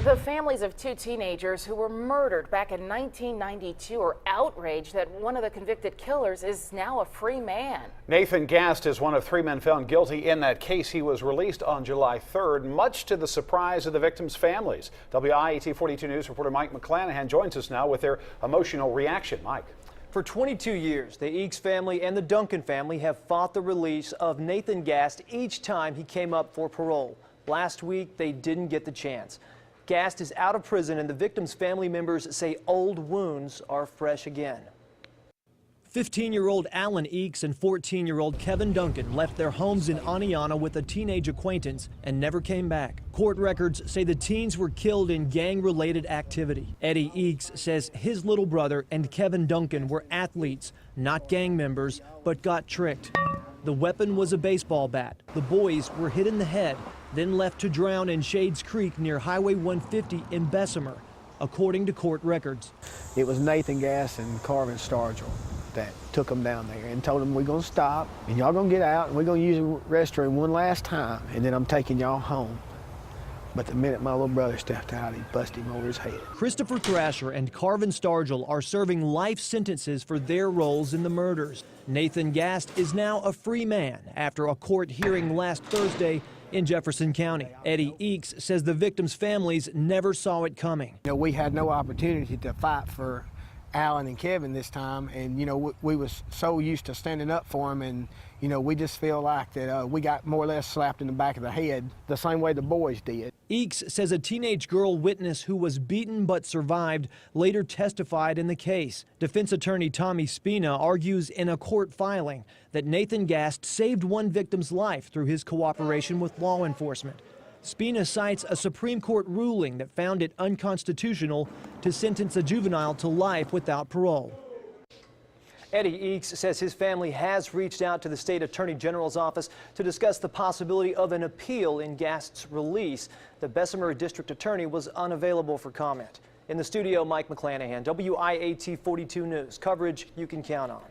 The families of two teenagers who were murdered back in 1992 are outraged that one of the convicted killers is now a free man. Nathan Gast is one of three men found guilty in that case. He was released on July 3rd, much to the surprise of the victims' families. WIAT 42 News reporter Mike McClanahan joins us now with their emotional reaction. Mike. For 22 years, the Eakes family and the Duncan family have fought the release of Nathan Gast each time he came up for parole. Last week, they didn't get the chance. Gast is out of prison, and the victim's family members say old wounds are fresh again. 15-year-old Alan Eakes and 14-year-old Kevin Duncan left their homes in Aniana with a teenage acquaintance and never came back. Court records say the teens were killed in gang-related activity. Eddie Eakes says his little brother and Kevin Duncan were athletes, not gang members, but got tricked. The weapon was a baseball bat. The boys were hit in the head, then left to drown in Shades Creek near Highway 150 in Bessemer, according to court records. It was Nathan Gast and Carvin Stargell that took them down there and told them, we're going to stop and y'all going to get out and we're going to use the restroom one last time and then I'm taking y'all home. But the minute my little brother stepped out, he busted him over his head. Christopher Thrasher and Carvin Stargell are serving life sentences for their roles in the murders. Nathan Gast is now a free man after a court hearing last Thursday in Jefferson County. Eddie Eakes says the victims' families never saw it coming. You know, we had no opportunity to fight for Alan and Kevin this time, and you know, we was so used to standing up for them, and you know, we just feel like that we got more or less slapped in the back of the head the same way the boys did. Eakes says a teenage girl witness who was beaten but survived later testified in the case. Defense attorney Tommy Spina argues in a court filing that Nathan Gast saved one victim's life through his cooperation with law enforcement. Spina cites a Supreme Court ruling that found it unconstitutional to sentence a juvenile to life without parole. Eddie Eakes says his family has reached out to the state attorney general's office to discuss the possibility of an appeal in Gast's release. The Bessemer district attorney was unavailable for comment. In the studio, Mike McClanahan, WIAT 42 News. Coverage you can count on.